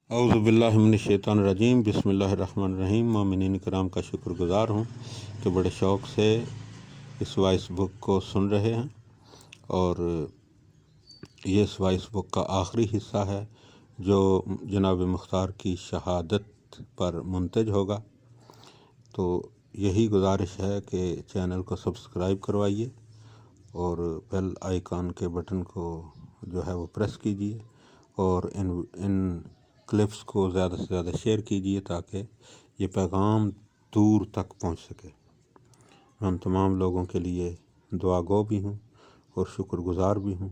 اعوذ باللہ من الشیطان الرجیم، بسم اللہ الرحمن الرحیم۔ مومنین کرام کا شکر گزار ہوں کہ بڑے شوق سے اس وائس بک کو سن رہے ہیں، اور یہ اس وائس بک کا آخری حصہ ہے جو جناب مختار کی شہادت پر منتج ہوگا۔ تو یہی گزارش ہے کہ چینل کو سبسکرائب کروائیے اور بیل آئیکن کے بٹن کو جو ہے وہ پریس کیجیے، اور ان کلپس کو زیادہ سے زیادہ شیئر کیجیے تاکہ یہ پیغام دور تک پہنچ سکے۔ ہم تمام لوگوں کے لیے دعا گو بھی ہوں اور شکر گزار بھی ہوں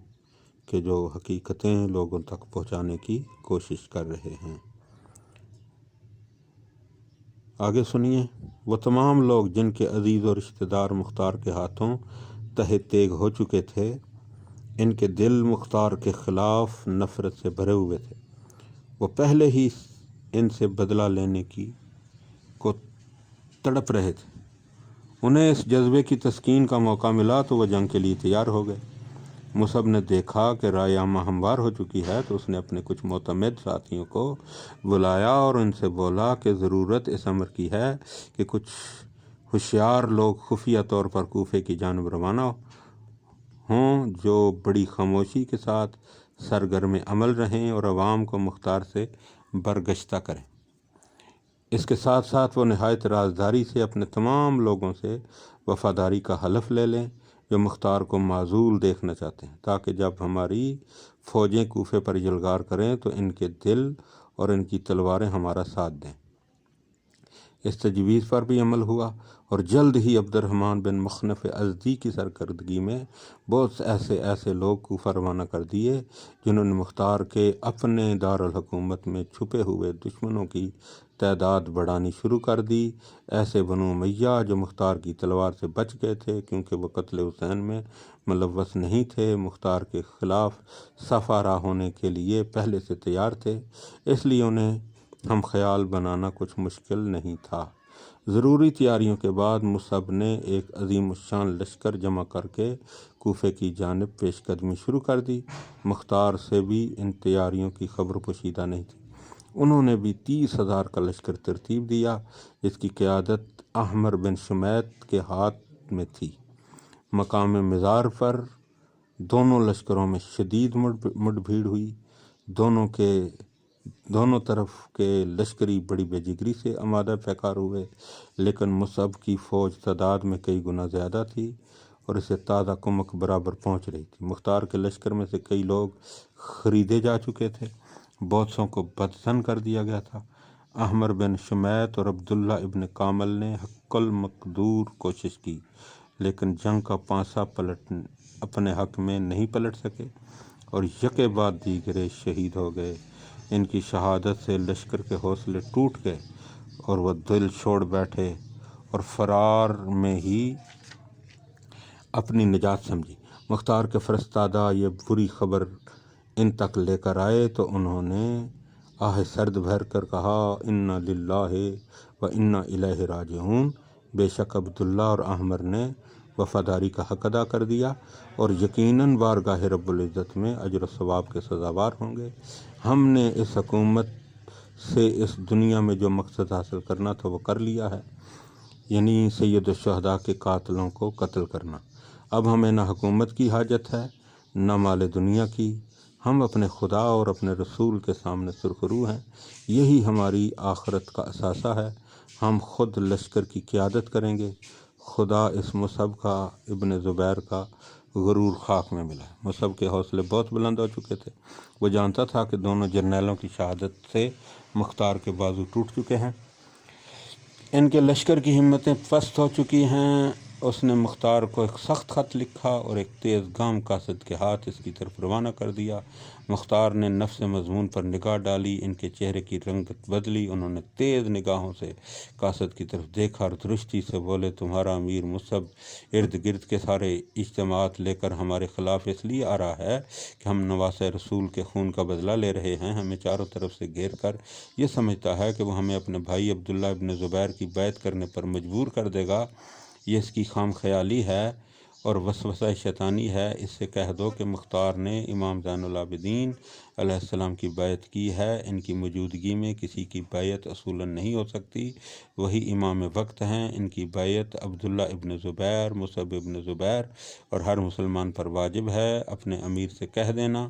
کہ جو حقیقتیں لوگوں تک پہنچانے کی کوشش کر رہے ہیں۔ آگے سنیے۔ وہ تمام لوگ جن کے عزیز و رشتہ دار مختار کے ہاتھوں تہہ تیگ ہو چکے تھے، ان کے دل مختار کے خلاف نفرت سے بھرے ہوئے تھے۔ وہ پہلے ہی ان سے بدلہ لینے کو تڑپ رہے تھے۔ انہیں اس جذبے کی تسکین کا موقع ملا تو وہ جنگ کے لیے تیار ہو گئے۔ مصعب نے دیکھا کہ رائے عامہ ہموار ہو چکی ہے تو اس نے اپنے کچھ معتمد ساتھیوں کو بلایا اور ان سے بولا کہ ضرورت اس امر کی ہے کہ کچھ ہوشیار لوگ خفیہ طور پر کوفے کی جانب روانہ ہوں، جو بڑی خاموشی کے ساتھ سرگرم عمل رہیں اور عوام کو مختار سے برگشتہ کریں۔ اس کے ساتھ ساتھ وہ نہایت رازداری سے اپنے تمام لوگوں سے وفاداری کا حلف لے لیں جو مختار کو معزول دیکھنا چاہتے ہیں، تاکہ جب ہماری فوجیں کوفے پر یلغار کریں تو ان کے دل اور ان کی تلواریں ہمارا ساتھ دیں۔ اس تجویز پر بھی عمل ہوا اور جلد ہی عبد الرحمن بن مخنف ازدی کی سرکردگی میں بہت ایسے لوگ کوفہ روانہ کر دیے جنہوں نے مختار کے اپنے دارالحکومت میں چھپے ہوئے دشمنوں کی تعداد بڑھانی شروع کر دی۔ ایسے بنو امیہ جو مختار کی تلوار سے بچ گئے تھے کیونکہ وہ قتل حسین میں ملوث نہیں تھے، مختار کے خلاف صف آرا ہونے کے لیے پہلے سے تیار تھے، اس لیے انہیں ہم خیال بنانا کچھ مشکل نہیں تھا۔ ضروری تیاریوں کے بعد مصعب نے ایک عظیم الشان لشکر جمع کر کے کوفے کی جانب پیش قدمی شروع کر دی۔ مختار سے بھی ان تیاریوں کی خبر پوشیدہ نہیں تھی۔ انہوں نے بھی 30,000 کا لشکر ترتیب دیا جس کی قیادت احمر بن شمیت کے ہاتھ میں تھی۔ مقام مزار پر دونوں لشکروں میں شدید مڈ بھیڑ ہوئی۔ دونوں طرف کے لشکری بڑی بے جگری سے آمادہ پیکار ہوئے، لیکن مصعب کی فوج تعداد میں کئی گنا زیادہ تھی اور اسے تازہ کمک برابر پہنچ رہی تھی۔ مختار کے لشکر میں سے کئی لوگ خریدے جا چکے تھے، بہت سوں کو بدظن کر دیا گیا تھا۔ احمر بن شمیت اور عبداللہ ابن کامل نے حق المقدور کوشش کی، لیکن جنگ کا پانسا اپنے حق میں نہیں پلٹ سکے اور یکے بعد دیگرے شہید ہو گئے۔ ان کی شہادت سے لشکر کے حوصلے ٹوٹ گئے اور وہ دل چھوڑ بیٹھے اور فرار میں ہی اپنی نجات سمجھی۔ مختار کے فرستادہ یہ بری خبر ان تک لے کر آئے تو انہوں نے آہ سرد بھر کر کہا، انا للہ و انا الیہ راجعون۔ بے شک عبداللہ اور احمر نے وفاداری کا حق ادا کر دیا اور یقیناً بارگاہ رب العزت میں اجر و ثواب کے سزاوار ہوں گے۔ ہم نے اس حکومت سے اس دنیا میں جو مقصد حاصل کرنا تھا وہ کر لیا ہے، یعنی سید الشہداء کے قاتلوں کو قتل کرنا۔ اب ہمیں نہ حکومت کی حاجت ہے نہ مال دنیا کی۔ ہم اپنے خدا اور اپنے رسول کے سامنے سرخرو ہیں، یہی ہماری آخرت کا اثاثہ ہے۔ ہم خود لشکر کی قیادت کریں گے۔ خدا اس مصعب کا ابن زبیر کا غرور خاک میں ملا۔ مصعب کے حوصلے بہت بلند ہو چکے تھے۔ وہ جانتا تھا کہ دونوں جرنیلوں کی شہادت سے مختار کے بازو ٹوٹ چکے ہیں، ان کے لشکر کی ہمتیں پست ہو چکی ہیں۔ اس نے مختار کو ایک سخت خط لکھا اور ایک تیز گام قاصد کے ہاتھ اس کی طرف روانہ کر دیا۔ مختار نے نفس مضمون پر نگاہ ڈالی، ان کے چہرے کی رنگت بدلی۔ انہوں نے تیز نگاہوں سے قاصد کی طرف دیکھا اور درستی سے بولے، تمہارا امیر مصعب ارد گرد کے سارے اجتماعات لے کر ہمارے خلاف اس لیے آ رہا ہے کہ ہم نواسۂ رسول کے خون کا بدلہ لے رہے ہیں۔ ہمیں چاروں طرف سے گھیر کر یہ سمجھتا ہے کہ وہ ہمیں اپنے بھائی عبداللہ ابن زبیر کی بیعت کرنے پر مجبور کر دے گا۔ یہ اس کی خام خیالی ہے اور وسوسہ شیطانی ہے۔ اس سے کہہ دو کہ مختار نے امام زین العابدین علیہ السلام کی بیعت کی ہے، ان کی موجودگی میں کسی کی بیعت اصولاً نہیں ہو سکتی۔ وہی امام وقت ہیں، ان کی بیعت عبداللہ ابن زبیر، مصعب ابن زبیر اور ہر مسلمان پر واجب ہے۔ اپنے امیر سے کہہ دینا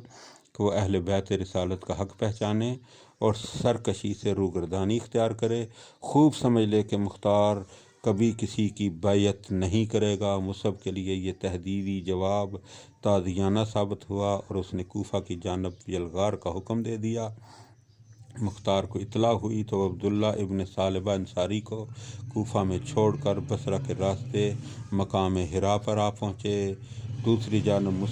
کہ وہ اہل بیت رسالت کا حق پہچانے اور سرکشی سے روگردانی اختیار کرے۔ خوب سمجھ لے کہ مختار کبھی کسی کی بیعت نہیں کرے گا۔ مصعب کے لیے یہ تہدیدی جواب تازیانہ ثابت ہوا اور اس نے کوفہ کی جانب یلغار کا حکم دے دیا۔ مختار کو اطلاع ہوئی تو وہ عبداللہ ابن ثعلبہ انصاری کو کوفہ میں چھوڑ کر بصرہ کے راستے مقام حرا پر آ پہنچے۔ دوسری جانب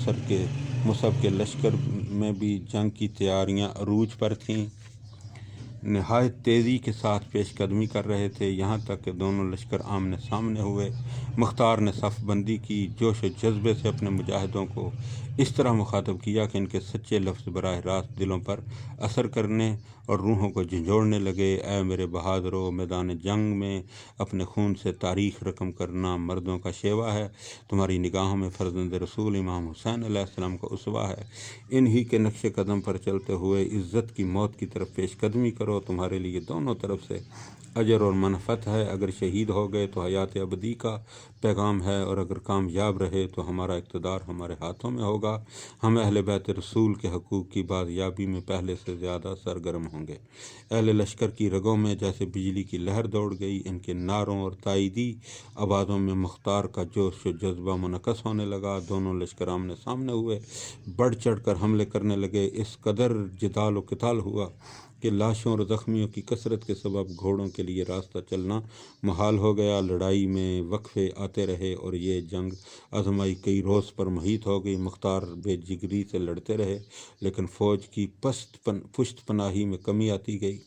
مصعب کے لشکر میں بھی جنگ کی تیاریاں عروج پر تھیں، نہایت تیزی کے ساتھ پیش قدمی کر رہے تھے، یہاں تک کہ دونوں لشکر آمنے سامنے ہوئے۔ مختار نے صف بندی کی، جوش و جذبے سے اپنے مجاہدوں کو اس طرح مخاطب کیا کہ ان کے سچے لفظ براہ راست دلوں پر اثر کرنے اور روحوں کو جھنجھوڑنے لگے۔ اے میرے بہادرو، میدان جنگ میں اپنے خون سے تاریخ رقم کرنا مردوں کا شیوا ہے۔ تمہاری نگاہوں میں فرزند رسول امام حسین علیہ السلام کا اسوہ ہے، انہی کے نقش قدم پر چلتے ہوئے عزت کی موت کی طرف پیش قدمی کرو۔ تمہارے لیے دونوں طرف سے اجر اور منفعت ہے، اگر شہید ہو گئے تو حیات ابدی کا پیغام ہے، اور اگر کامیاب رہے تو ہمارا اقتدار ہمارے ہاتھوں میں ہوگا۔ ہم اہل بیت رسول کے حقوق کی بازیابی میں پہلے سے زیادہ سرگرم ہوں گے۔ اہل لشکر کی رگوں میں جیسے بجلی کی لہر دوڑ گئی۔ ان کے نعروں اور تائیدی آوازوں میں مختار کا جوش و جذبہ منعکس ہونے لگا۔ دونوں لشکر آمنے سامنے ہوئے، بڑھ چڑھ کر حملے کرنے لگے۔ اس قدر جدال و قتال ہوا کہ لاشوں اور زخمیوں کی کثرت کے سبب گھوڑوں کے لیے راستہ چلنا محال ہو گیا۔ لڑائی میں وقفے آتے رہے اور یہ جنگ آزمائی کئی روز پر محیط ہو گئی۔ مختار بے جگری سے لڑتے رہے، لیکن فوج کی پشت پناہی میں کمی آتی گئی۔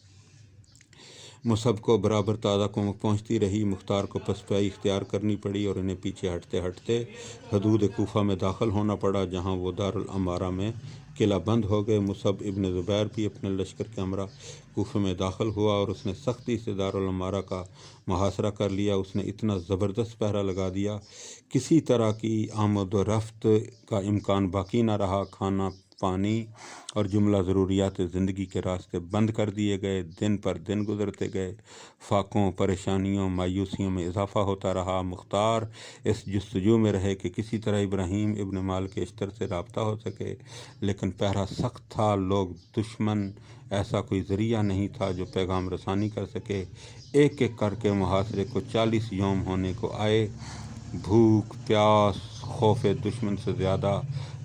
مصعب کو برابر تازہ قوت پہنچتی رہی۔ مختار کو پسپائی اختیار کرنی پڑی اور انہیں پیچھے ہٹتے ہٹتے حدود کوفہ میں داخل ہونا پڑا، جہاں وہ دارالامارہ میں قلعہ بند ہو گئے۔ مصعب ابن زبیر بھی اپنے لشکر کے ہمراہ کوفہ میں داخل ہوا اور اس نے سختی سے دارالامارہ کا محاصرہ کر لیا۔ اس نے اتنا زبردست پہرہ لگا دیا، کسی طرح کی آمد و رفت کا امکان باقی نہ رہا۔ کھانا پانی اور جملہ ضروریات زندگی کے راستے بند کر دیے گئے۔ دن پر دن گزرتے گئے، فاقوں، پریشانیوں، مایوسیوں میں اضافہ ہوتا رہا۔ مختار اس جستجو میں رہے کہ کسی طرح ابراہیم ابن مالک اشتر سے رابطہ ہو سکے، لیکن پہرہ سخت تھا۔ لوگ دشمن ایسا کوئی ذریعہ نہیں تھا جو پیغام رسانی کر سکے۔ ایک ایک کر کے محاصرے کو 40 یوم ہونے کو آئے۔ بھوک، پیاس، خوف دشمن سے زیادہ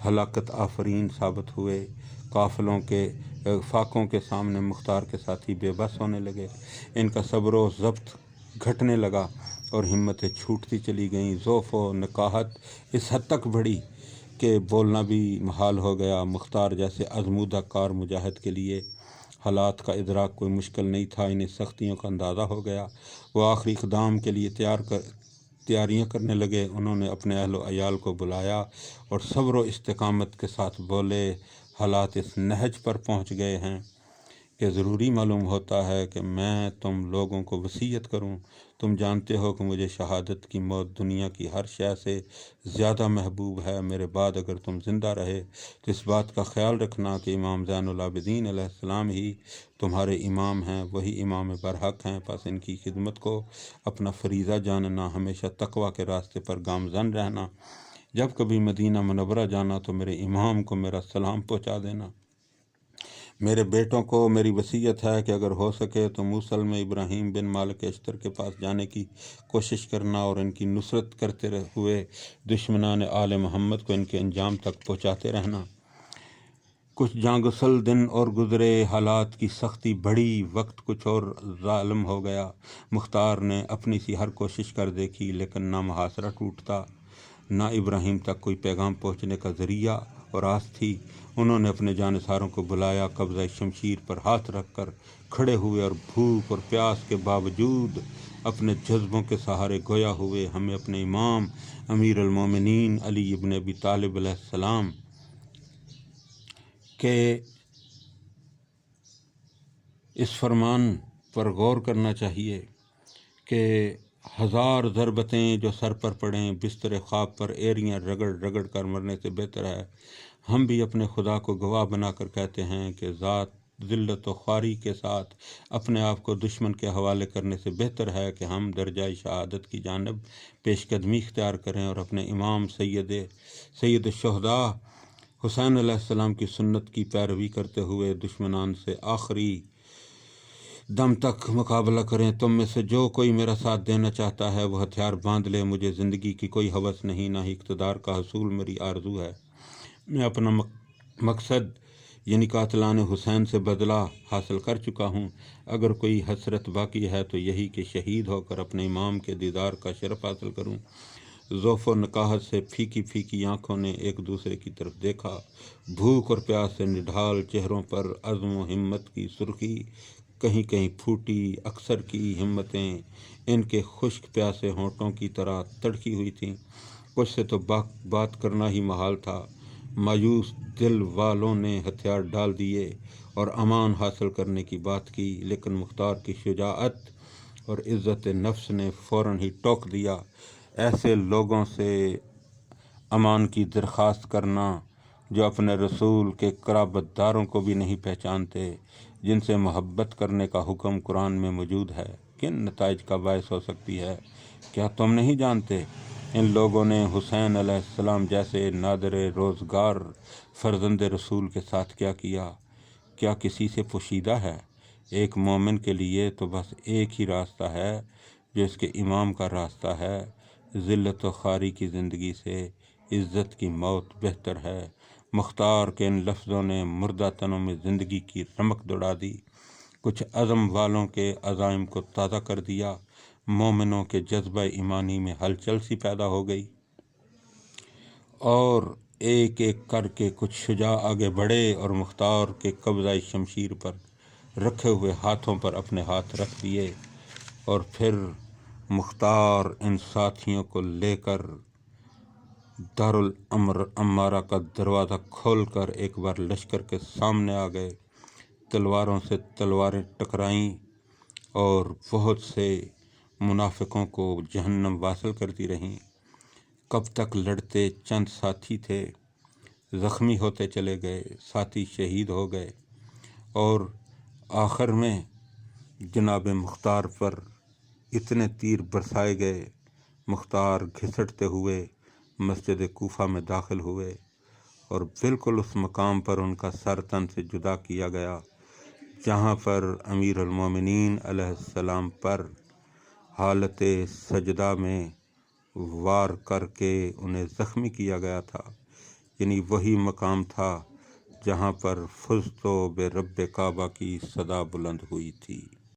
ہلاکت آفرین ثابت ہوئے۔ فاقوں کے سامنے مختار کے ساتھی بے بس ہونے لگے، ان کا صبر و ضبط گھٹنے لگا اور ہمتیں چھوٹتی چلی گئیں۔ ضعف و نکاہت اس حد تک بڑھی کہ بولنا بھی محال ہو گیا۔ مختار جیسے آزمودہ کار مجاہد کے لیے حالات کا ادراک کوئی مشکل نہیں تھا، انہیں سختیوں کا اندازہ ہو گیا۔ وہ آخری اقدام کے لیے تیاریاں کرنے لگے۔ انہوں نے اپنے اہل و عیال کو بلایا اور صبر و استقامت کے ساتھ بولے، حالات اس نہج پر پہنچ گئے ہیں کہ ضروری معلوم ہوتا ہے کہ میں تم لوگوں کو وصیت کروں۔ تم جانتے ہو کہ مجھے شہادت کی موت دنیا کی ہر شے سے زیادہ محبوب ہے۔ میرے بعد اگر تم زندہ رہے تو اس بات کا خیال رکھنا کہ امام زین العابدین علیہ السلام ہی تمہارے امام ہیں، وہی امام برحق ہیں۔ پس ان کی خدمت کو اپنا فریضہ جاننا، ہمیشہ تقویٰ کے راستے پر گامزن رہنا۔ جب کبھی مدینہ منورہ جانا تو میرے امام کو میرا سلام پہنچا دینا۔ میرے بیٹوں کو میری وصیت ہے کہ اگر ہو سکے تو موصل میں ابراہیم بن مالک اشتر کے پاس جانے کی کوشش کرنا اور ان کی نصرت کرتے ہوئے دشمنان آل محمد کو ان کے انجام تک پہنچاتے رہنا۔ کچھ جانگسل دن اور گزرے، حالات کی سختی بڑھی، وقت کچھ اور ظالم ہو گیا۔ مختار نے اپنی سی ہر کوشش کر دیکھی، لیکن نہ محاصرہ ٹوٹتا، نہ ابراہیم تک کوئی پیغام پہنچنے کا ذریعہ اور آس تھی۔ انہوں نے اپنے جانثاروں کو بلایا، قبضہ شمشیر پر ہاتھ رکھ کر کھڑے ہوئے اور بھوک اور پیاس کے باوجود اپنے جذبوں کے سہارے گویا ہوئے، ہمیں اپنے امام امیر المومنین علی ابن ابی طالب علیہ السلام کے اس فرمان پر غور کرنا چاہیے کہ ہزار ضربتیں جو سر پر پڑیں، بستر خواب پر ایریاں رگڑ رگڑ کر مرنے سے بہتر ہے۔ ہم بھی اپنے خدا کو گواہ بنا کر کہتے ہیں کہ ذات ذلت و خواری کے ساتھ اپنے آپ کو دشمن کے حوالے کرنے سے بہتر ہے کہ ہم درجہ شہادت کی جانب پیش قدمی اختیار کریں اور اپنے امام سید الشہداء حسین علیہ السلام کی سنت کی پیروی کرتے ہوئے دشمنان سے آخری دم تک مقابلہ کریں۔ تم میں سے جو کوئی میرا ساتھ دینا چاہتا ہے وہ ہتھیار باندھ لے۔ مجھے زندگی کی کوئی ہوس نہیں، نہ ہی اقتدار کا حصول میری آرزو ہے۔ میں اپنا مقصد یعنی قاتلان حسین سے بدلہ حاصل کر چکا ہوں۔ اگر کوئی حسرت باقی ہے تو یہی کہ شہید ہو کر اپنے امام کے دیدار کا شرف حاصل کروں۔ ذوف و نکاحت سے پھیکی پھیکی آنکھوں نے ایک دوسرے کی طرف دیکھا۔ بھوک اور پیاس سے نڈھال چہروں پر عزم و ہمت کی سرخی کہیں کہیں پھوٹی۔ اکثر کی ہمتیں ان کے خشک پیاسے ہونٹوں کی طرح تڑکی ہوئی تھیں۔ کچھ سے تو بات کرنا ہی محال تھا۔ مایوس دل والوں نے ہتھیار ڈال دیے اور امان حاصل کرنے کی بات کی، لیکن مختار کی شجاعت اور عزت نفس نے فوراً ہی ٹوک دیا۔ ایسے لوگوں سے امان کی درخواست کرنا جو اپنے رسول کے قرابت داروں کو بھی نہیں پہچانتے، جن سے محبت کرنے کا حکم قرآن میں موجود ہے، کن نتائج کا باعث ہو سکتی ہے؟ کیا تم نہیں جانتے ان لوگوں نے حسین علیہ السلام جیسے نادر روزگار فرزند رسول کے ساتھ کیا کیا؟ کیا کسی سے پوشیدہ ہے؟ ایک مومن کے لیے تو بس ایک ہی راستہ ہے جو اس کے امام کا راستہ ہے۔ ذلت و خواری کی زندگی سے عزت کی موت بہتر ہے۔ مختار کے ان لفظوں نے مردہ تنوں میں زندگی کی رمق دوڑا دی، کچھ عزم والوں کے عزائم کو تازہ کر دیا۔ مومنوں کے جذبہ ایمانی میں ہلچل سی پیدا ہو گئی اور ایک ایک کر کے کچھ شجاع آگے بڑھے اور مختار کے قبضہ شمشیر پر رکھے ہوئے ہاتھوں پر اپنے ہاتھ رکھ دیے، اور پھر مختار ان ساتھیوں کو لے کر دارالعمارہ کا دروازہ کھول کر ایک بار لشکر کے سامنے آ گئے۔ تلواروں سے تلواریں ٹکرائیں اور بہت سے منافقوں کو جہنم واصل کرتی رہیں۔ کب تک لڑتے؟ چند ساتھی تھے، زخمی ہوتے چلے گئے، ساتھی شہید ہو گئے، اور آخر میں جناب مختار پر اتنے تیر برسائے گئے، مختار گھسٹتے ہوئے مسجد کوفہ میں داخل ہوئے اور بالکل اس مقام پر ان کا سر تن سے جدا کیا گیا جہاں پر امیر المومنین علیہ السلام پر حالت سجدہ میں وار کر کے انہیں زخمی کیا گیا تھا۔ یعنی وہی مقام تھا جہاں پر فزتو برب کعبہ کی صدا بلند ہوئی تھی۔